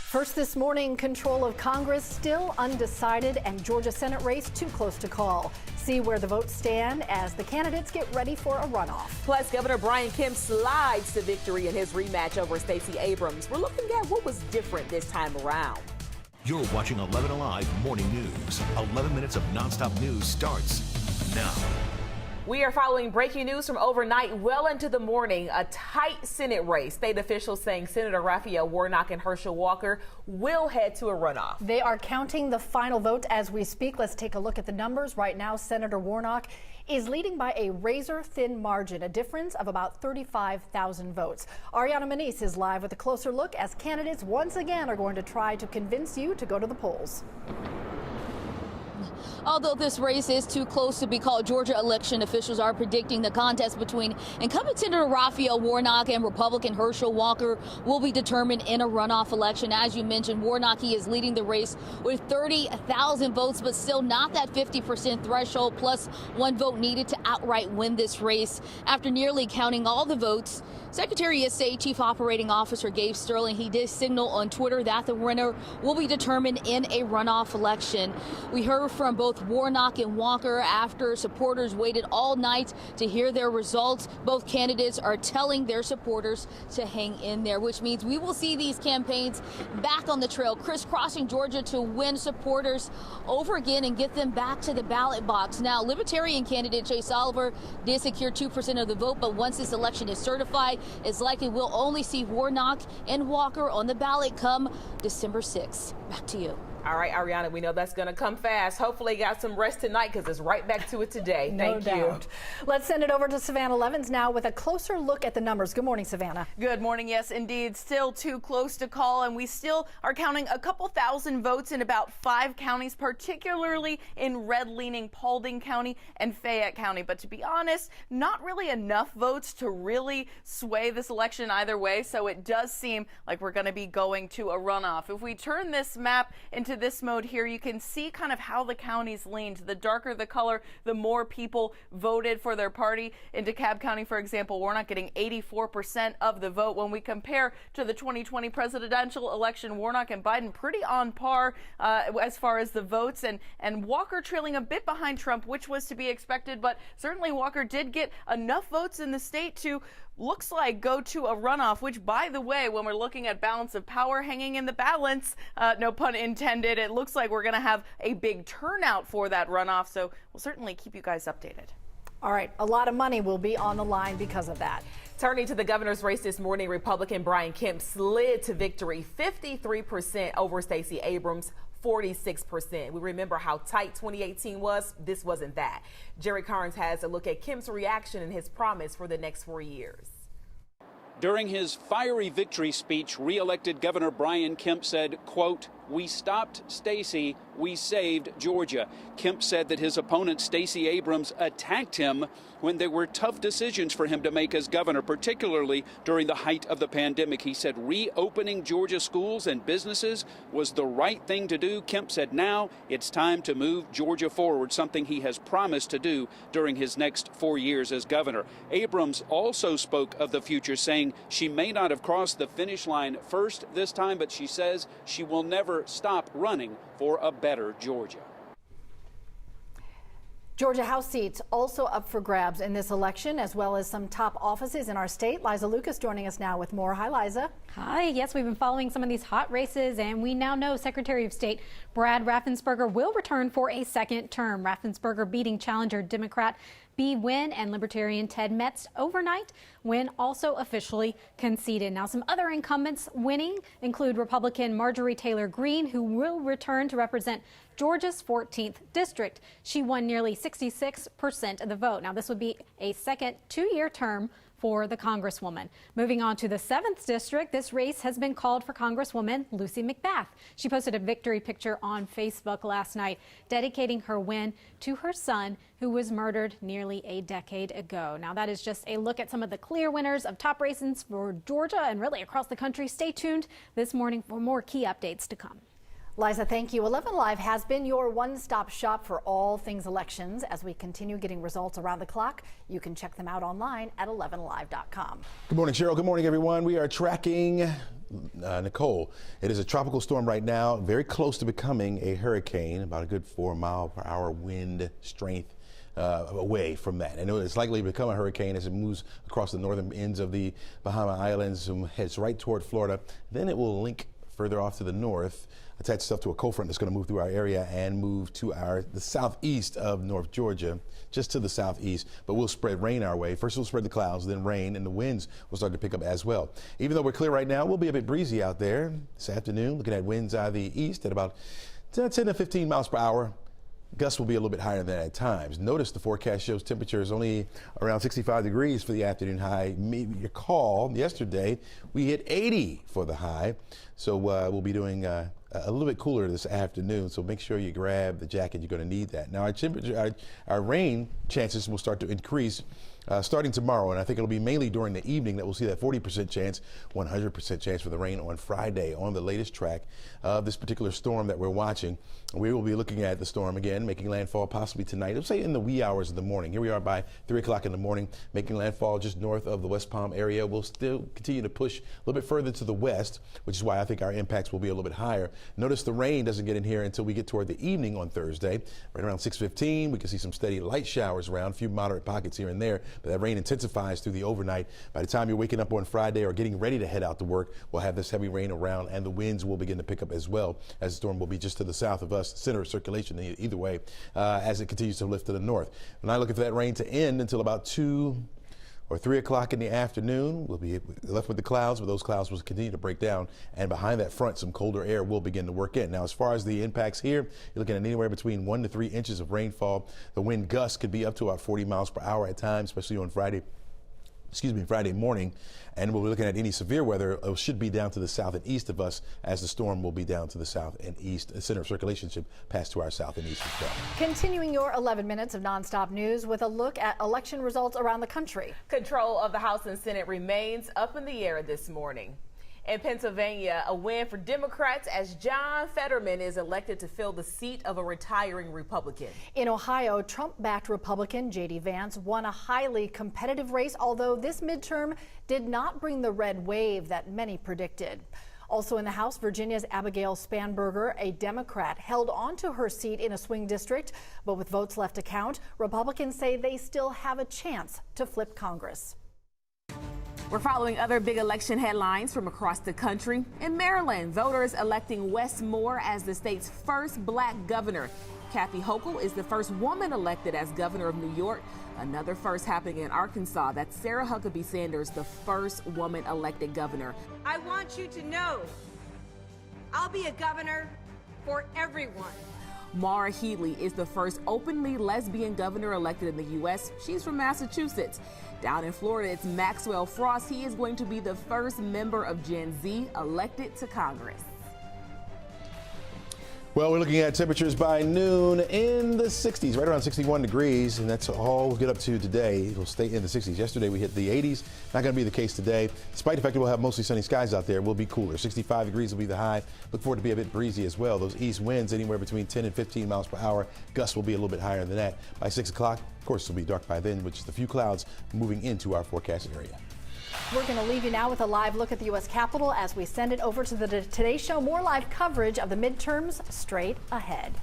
First this morning, control of Congress still undecided and Georgia Senate race too close to call. See where the votes stand as the candidates get ready for a runoff. Plus, Governor Brian Kemp slides to victory in his rematch over Stacey Abrams. We're looking at what was different this time around. You're watching 11 Alive Morning News. 11 minutes of nonstop news starts now. We are following breaking news from overnight well into the morning. A tight Senate race. State officials saying Senator Raphael Warnock and Herschel Walker will head to a runoff. They are counting the final vote as we speak. Let's take a look at the numbers. Right now, Senator Warnock is leading by a razor-thin margin, a difference of about 35,000 votes. Ariana Manise is live with a closer look as candidates once again are going to try to convince you to go to the polls. Although this race is too close to be called, Georgia election officials are predicting the contest between incumbent Senator Raphael Warnock and Republican Herschel Walker will be determined in a runoff election. As you mentioned, Warnock, he is leading the race with 30,000 votes, but still not that 50% threshold, plus one vote needed to outright win this race. After nearly counting all the votes, Secretary of State Chief Operating Officer Gabe Sterling, he did signal on Twitter that the winner will be determined in a runoff election. We heard from both Warnock and Walker after supporters waited all night to hear their results. Both candidates are telling their supporters to hang in there, which means we will see these campaigns back on the trail, crisscrossing Georgia to win supporters over again and get them back to the ballot box. Now, Libertarian candidate Chase Oliver did secure 2% of the vote, but once this election is certified, it's likely we'll only see Warnock and Walker on the ballot come December 6th. Back to you. All right, Ariana, we know that's going to come fast. Hopefully you got some rest tonight because it's right back to it today. No doubt. Let's send it over to Savannah Levins now with a closer look at the numbers. Good morning, Savannah. Good morning. Yes, indeed. Still too close to call, and we still are counting a couple thousand votes in about 5 counties, particularly in red-leaning Paulding County and Fayette County. But to be honest, not really enough votes to really sway this election either way, so it does seem like we're going to be going to a runoff. If we turn this map into this mode here, you can see kind of how the counties leaned. The darker the color, the more people voted for their party. In DeKalb County, for example, we're not getting 84% of the vote. When we compare to the 2020 presidential election, Warnock and Biden pretty on par as far as the votes, and Walker trailing a bit behind Trump, which was to be expected, but certainly Walker did get enough votes in the state to looks like go to a runoff, which, by the way, when we're looking at balance of power hanging in the balance, no pun intended, it looks like we're going to have a big turnout for that runoff. So we'll certainly keep you guys updated. All right. A lot of money will be on the line because of that. Turning to the governor's race this morning, Republican Brian Kemp slid to victory, 53% over Stacey Abrams, 46%. We remember how tight 2018 was. This wasn't that. Jerry Carnes has a look at Kemp's reaction and his promise for the next 4 years. During his fiery victory speech, re-elected Governor Brian Kemp said, quote, "We stopped Stacey, we saved Georgia." Kemp said that his opponent, Stacey Abrams, attacked him when there were tough decisions for him to make as governor, particularly during the height of the pandemic. He said reopening Georgia schools and businesses was the right thing to do. Kemp said now it's time to move Georgia forward, something he has promised to do during his next 4 years as governor. Abrams also spoke of the future, saying she may not have crossed the finish line first this time, but she says she will never stop running for a better Georgia. Georgia House seats also up for grabs in this election, as well as some top offices in our state. Liza Lucas joining us now with more. Hi, Liza. Hi. Yes, we've been following some of these hot races, and we now know Secretary of State Brad Raffensperger will return for a second term. Raffensperger beating challenger Democrat Bee Nguyen and Libertarian Ted Metz overnight. Nguyen also officially conceded. Now, some other incumbents winning include Republican Marjorie Taylor Greene, who will return to represent Georgia's 14th district. She won nearly 66% of the vote. Now, this would be a second 2-year term for the Congresswoman. Moving on to the 7th district, this race has been called for Congresswoman Lucy McBath. She posted a victory picture on Facebook last night, dedicating her win to her son, who was murdered nearly a decade ago. Now, that is just a look at some of the clear winners of top races for Georgia and really across the country. Stay tuned this morning for more key updates to come. Liza, thank you. 11 Live has been your one-stop shop for all things elections. As we continue getting results around the clock, you can check them out online at 11live.com. Good morning, Cheryl. Good morning, everyone. We are tracking Nicole. It is a tropical storm right now, very close to becoming a hurricane, about a good 4-mile-per-hour wind strength away from that. And it's likely to become a hurricane as it moves across the northern ends of the Bahama Islands and heads right toward Florida. Then it will link further off to the north, attach itself to a cold front that's going to move through our area and move to the southeast of North Georgia, just to the southeast. But we'll spread rain our way. First we'll spread the clouds, then rain, and the winds will start to pick up as well. Even though we're clear right now, we'll be a bit breezy out there this afternoon, looking at winds out of the east at about 10 to 15 miles per hour. Gusts will be a little bit higher than that at times. Notice the forecast shows temperature is only around 65 degrees for the afternoon high. Maybe you recall yesterday we hit 80 for the high. So we'll be doing a little bit cooler this afternoon. So make sure you grab the jacket. You're going to need that. Now our temperature, our rain chances will start to increase starting tomorrow, and I think it'll be mainly during the evening that we'll see that 40% chance, 100% chance for the rain on Friday on the latest track of this particular storm that we're watching. We will be looking at the storm again, making landfall possibly tonight. Let's say in the wee hours of the morning. Here we are by 3 o'clock in the morning, making landfall just north of the West Palm area. We'll still continue to push a little bit further to the west, which is why I think our impacts will be a little bit higher. Notice the rain doesn't get in here until we get toward the evening on Thursday. Right around 6:15, we can see some steady light showers around, a few moderate pockets here and there, but that rain intensifies through the overnight. By the time you're waking up on Friday or getting ready to head out to work, we'll have this heavy rain around, and the winds will begin to pick up as well, as the storm will be just to the south of us, center of circulation either way, as it continues to lift to the north. We're not looking for that rain to end until about 2 or 3 o'clock in the afternoon. We'll be left with the clouds, but those clouds will continue to break down, and behind that front, some colder air will begin to work in. Now, as far as the impacts here, you're looking at anywhere between 1 to 3 inches of rainfall. The wind gusts could be up to about 40 miles per hour at times, especially on Friday morning, and we'll be looking at any severe weather. It should be down to the south and east of us, as the storm will be down to the south and east. The center of circulation should pass to our south and east as well. Continuing your 11 minutes of nonstop news with a look at election results around the country. Control of the House and Senate remains up in the air this morning. In Pennsylvania, a win for Democrats as John Fetterman is elected to fill the seat of a retiring Republican. In Ohio, Trump-backed Republican J.D. Vance won a highly competitive race, although this midterm did not bring the red wave that many predicted. Also in the House, Virginia's Abigail Spanberger, a Democrat, held on to her seat in a swing district, but with votes left to count, Republicans say they still have a chance to flip Congress. We're following other big election headlines from across the country. In Maryland, voters electing Wes Moore as the state's first black governor. Kathy Hochul is the first woman elected as governor of New York. Another first happening in Arkansas. That's Sarah Huckabee Sanders, the first woman elected governor. I want you to know I'll be a governor for everyone. Maura Healey is the first openly lesbian governor elected in the U.S. She's from Massachusetts. Down in Florida, it's Maxwell Frost. He is going to be the first member of Gen Z elected to Congress. Well, we're looking at temperatures by noon in the 60s, right around 61 degrees, and that's all we'll get up to today. It'll stay in the 60s. Yesterday we hit the 80s. Not going to be the case today. Despite the fact that we'll have mostly sunny skies out there, we'll be cooler. 65 degrees will be the high. Look for it to be a bit breezy as well. Those east winds anywhere between 10 and 15 miles per hour. Gusts will be a little bit higher than that. By 6 o'clock, of course, it'll be dark by then, which is the few clouds moving into our forecast area. We're going to leave you now with a live look at the U.S. Capitol as we send it over to the Today Show. More live coverage of the midterms straight ahead.